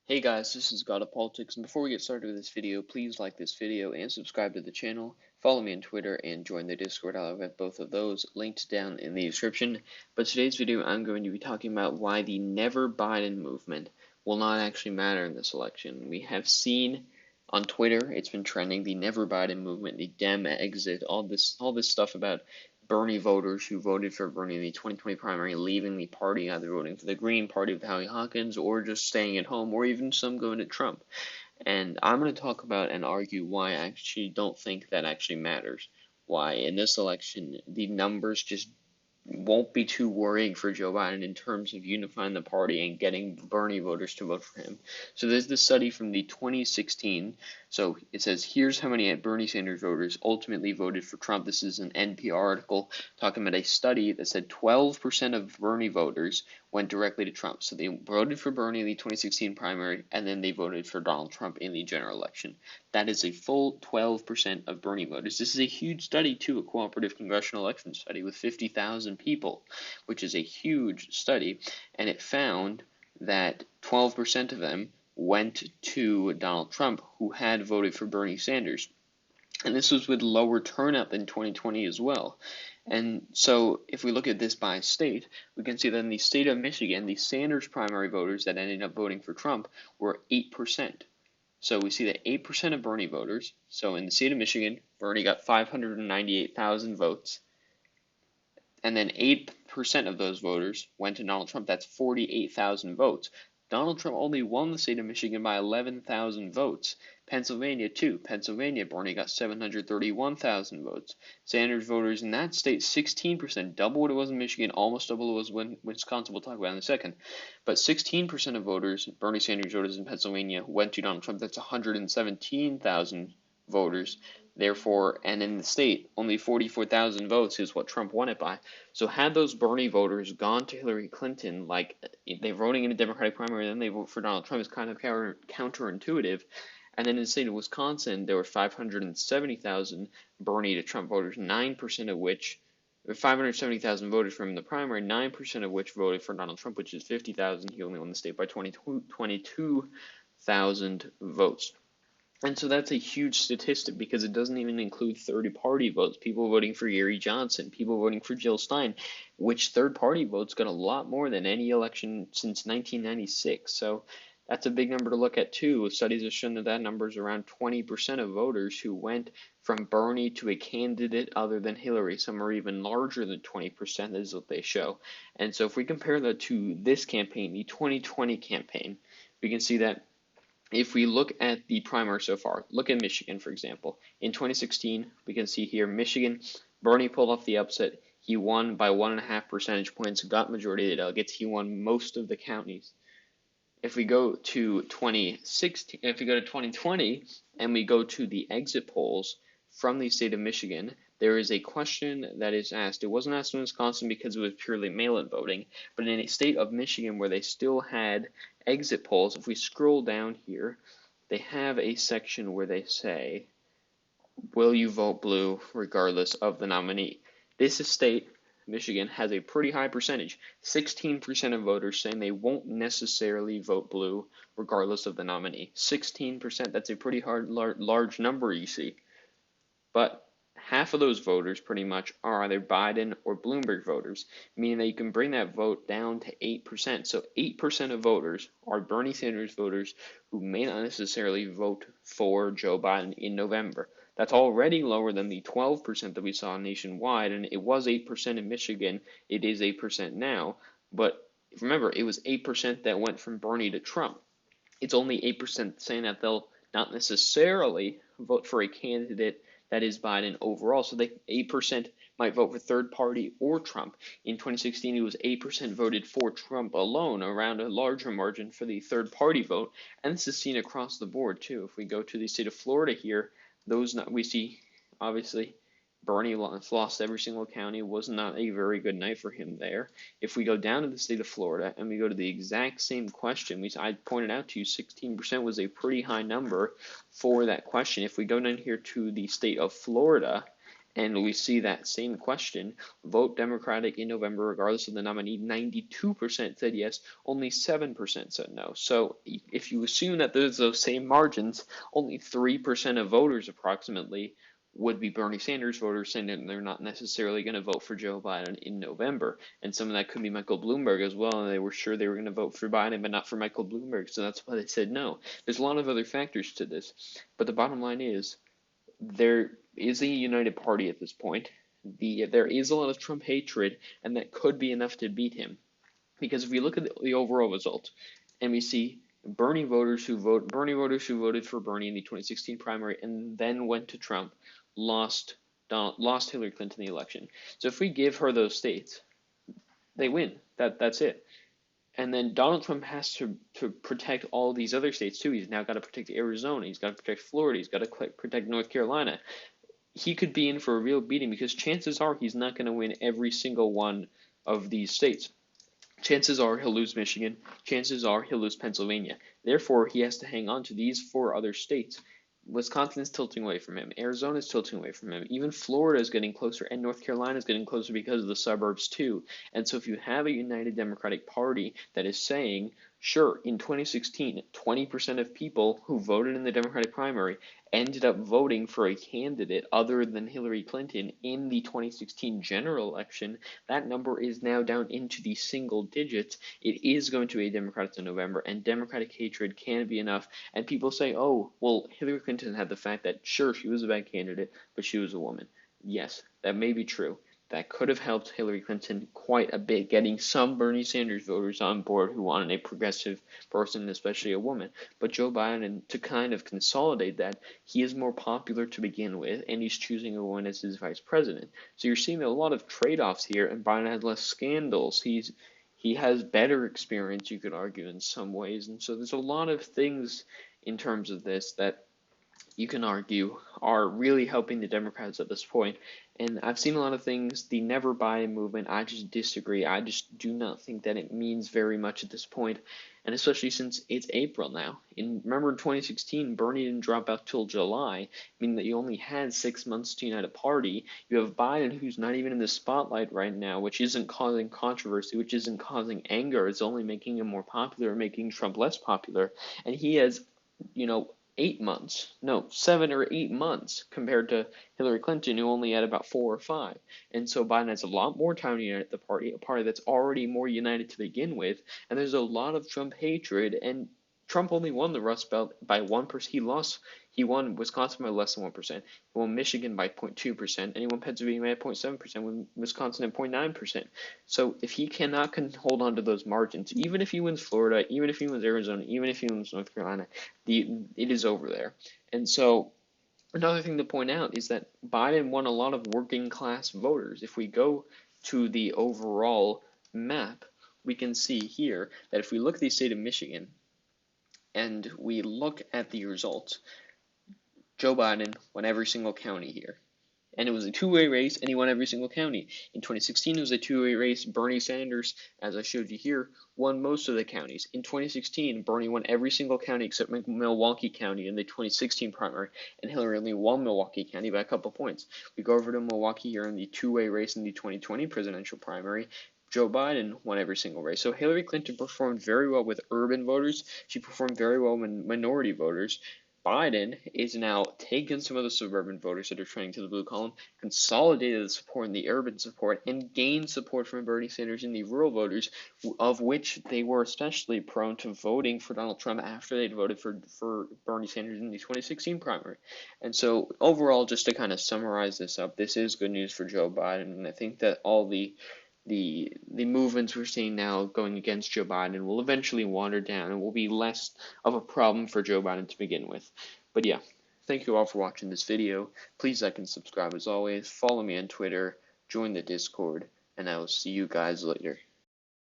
Hey guys, this is God of Politics, and before we get started with this video, please like this video and subscribe to the channel, follow me on Twitter, and join the Discord. I'll have both of those linked down in the description. But today's video, I'm going to be talking about why the Never Biden movement will not actually matter in this election. We have seen on Twitter, it's been trending, the Never Biden movement, the Dem exit, all this stuff about Bernie voters who voted for Bernie in the 2020 primary leaving the party, either voting for the Green Party with Howie Hawkins or just staying at home, or even some going to Trump. And I'm going to talk about and argue why I actually don't think that actually matters. Why in this election the numbers just won't be too worrying for Joe Biden in terms of unifying the party and getting Bernie voters to vote for him. So there's this study from the 2016. So it says, here's how many Bernie Sanders voters ultimately voted for Trump. This is an NPR article talking about a study that said 12% of Bernie voters went directly to Trump. So they voted for Bernie in the 2016 primary, and then they voted for Donald Trump in the general election. That is a full 12% of Bernie voters. This is a huge study, too, a cooperative congressional election study with 50,000 people, which is a huge study, and it found that 12% of them went to Donald Trump, who had voted for Bernie Sanders. And this was with lower turnout than 2020 as well. And so if we look at this by state, we can see that in the state of Michigan, the Sanders primary voters that ended up voting for Trump were 8%. So we see that 8% of Bernie voters, so in the state of Michigan, Bernie got 598,000 votes, and then 8% of those voters went to Donald Trump. That's 48,000 votes. Donald Trump only won the state of Michigan by 11,000 votes. Pennsylvania, too. Pennsylvania, Bernie got 731,000 votes. Sanders voters in that state, 16%, double what it was in Michigan, almost double what it was in Wisconsin. We'll talk about it in a second. But 16% of voters, Bernie Sanders voters in Pennsylvania, went to Donald Trump. That's 117,000 voters. Therefore, and in the state, only 44,000 votes is what Trump won it by. So had those Bernie voters gone to Hillary Clinton, like they're voting in a Democratic primary and then they vote for Donald Trump, is kind of counterintuitive. And then in the state of Wisconsin, there were 570,000 Bernie to Trump voters, 9% of which, 570,000 voters from the primary, 9% of which voted for Donald Trump, which is 50,000. He only won the state by 22,000 votes. And so that's a huge statistic because it doesn't even include third-party votes, people voting for Gary Johnson, people voting for Jill Stein, which third-party votes got a lot more than any election since 1996. So that's a big number to look at, too. Studies have shown that that number is around 20% of voters who went from Bernie to a candidate other than Hillary. Some are even larger than 20%, is what they show. And so if we compare that to this campaign, the 2020 campaign, we can see that if we look at the primary so far, look at Michigan, for example. In 2016, we can see here Michigan, Bernie pulled off the upset. He won by 1.5 percentage points, got majority of the delegates. He won most of the counties. If we go to 2016, if we go to 2020 and we go to the exit polls from the state of Michigan, there is a question that is asked. It wasn't asked in Wisconsin because it was purely mail-in voting, but in a state of Michigan where they still had exit polls, if we scroll down here, they have a section where they say, will you vote blue regardless of the nominee? This state, Michigan, has a pretty high percentage. 16% of voters saying they won't necessarily vote blue regardless of the nominee. 16%, that's a pretty large number, you see. But half of those voters pretty much are either Biden or Bloomberg voters, meaning that you can bring that vote down to 8%. So 8% of voters are Bernie Sanders voters who may not necessarily vote for Joe Biden in November. That's already lower than the 12% that we saw nationwide, and it was 8% in Michigan. It is 8% now, but remember, it was 8% that went from Bernie to Trump. It's only 8% saying that they'll not necessarily vote for a candidate that is Biden overall. So 8% might vote for third party or Trump. In 2016, it was 8% voted for Trump alone, around a larger margin for the third party vote. And this is seen across the board too. If we go to the state of Florida here, we see obviously Bernie lost every single county. It was not a very good night for him there. If we go down to the state of Florida and we go to the exact same question, I pointed out to you 16% was a pretty high number for that question. If we go down here to the state of Florida And we see that same question, vote Democratic in November regardless of the nominee, 92% said yes, only 7% said no. So if you assume that there's those same margins, only 3% of voters approximately would be Bernie Sanders voters saying that they're not necessarily going to vote for Joe Biden in November. And some of that could be Michael Bloomberg as well, and they were sure they were going to vote for Biden, but not for Michael Bloomberg, so that's why they said no. There's a lot of other factors to this, but the bottom line is, there is a united party at this point. There is a lot of Trump hatred, and that could be enough to beat him. Because if we look at the overall result, and we see Bernie voters who voted for Bernie in the 2016 primary and then went to Trump, lost Hillary Clinton the election. So if we give her those states, they win. That's it. And then Donald Trump has to protect all these other states too. He's now got to protect Arizona. He's got to protect Florida. He's got to protect North Carolina. He could be in for a real beating because chances are he's not going to win every single one of these states. Chances are he'll lose Michigan. Chances are he'll lose Pennsylvania. Therefore, he has to hang on to these 4 other states. Wisconsin's tilting away from him. Arizona's tilting away from him. Even Florida is getting closer, and North Carolina is getting closer because of the suburbs too. And so if you have a united Democratic Party that is saying, sure, in 2016, 20% of people who voted in the Democratic primary ended up voting for a candidate other than Hillary Clinton in the 2016 general election, that number is now down into the single digits. It is going to be a Democrats in November, and Democratic hatred can be enough. And people say, oh, well, Hillary Clinton had the fact that, sure, she was a bad candidate, but she was a woman. Yes, that may be true. That could have helped Hillary Clinton quite a bit, getting some Bernie Sanders voters on board who wanted a progressive person, especially a woman. But Joe Biden, to kind of consolidate that, he is more popular to begin with, and he's choosing a woman as his vice president. So you're seeing a lot of trade-offs here, and Biden has less scandals. He has better experience, you could argue, in some ways. And so there's a lot of things in terms of this that you can argue are really helping the Democrats at this point. And I've seen a lot of things, the never Biden movement, I just disagree. I just do not think that it means very much at this point, and especially since it's April now. Remember in 2016, Bernie didn't drop out till July, meaning that you only had 6 months to unite a party. You have Biden, who's not even in the spotlight right now, which isn't causing controversy, which isn't causing anger. It's only making him more popular, making Trump less popular. And he has, 7 or 8 months compared to Hillary Clinton, who only had about 4 or 5. And so Biden has a lot more time to unite the party, a party that's already more united to begin with. And there's a lot of Trump hatred, and Trump only won the Rust Belt by 1%. He won Wisconsin by less than 1%. He won Michigan by 0.2%, and he won Pennsylvania by 0.7%, with Wisconsin at 0.9%. So if he can hold on to those margins, even if he wins Florida, even if he wins Arizona, even if he wins North Carolina, it is over there. And so another thing to point out is that Biden won a lot of working class voters. If we go to the overall map, we can see here that if we look at the state of Michigan, and we look at the results, Joe Biden won every single county here. And it was a two-way race, and he won every single county. In 2016, it was a two-way race. Bernie Sanders, as I showed you here, won most of the counties. In 2016, Bernie won every single county except Milwaukee County in the 2016 primary, and Hillary only won Milwaukee County by a couple points. We go over to Milwaukee here in the two-way race in the 2020 presidential primary. Joe Biden won every single race. So Hillary Clinton performed very well with urban voters. She performed very well with minority voters. Biden is now taking some of the suburban voters that are trending to the blue column, consolidated the support in the urban support, and gained support from Bernie Sanders in the rural voters, of which they were especially prone to voting for Donald Trump after they'd voted for Bernie Sanders in the 2016 primary. And so overall, just to kind of summarize this up, this is good news for Joe Biden, and I think that all the movements we're seeing now going against Joe Biden will eventually water down and will be less of a problem for Joe Biden to begin with. But yeah, thank you all for watching this video. Please like and subscribe as always. Follow me on Twitter, join the Discord, and I will see you guys later.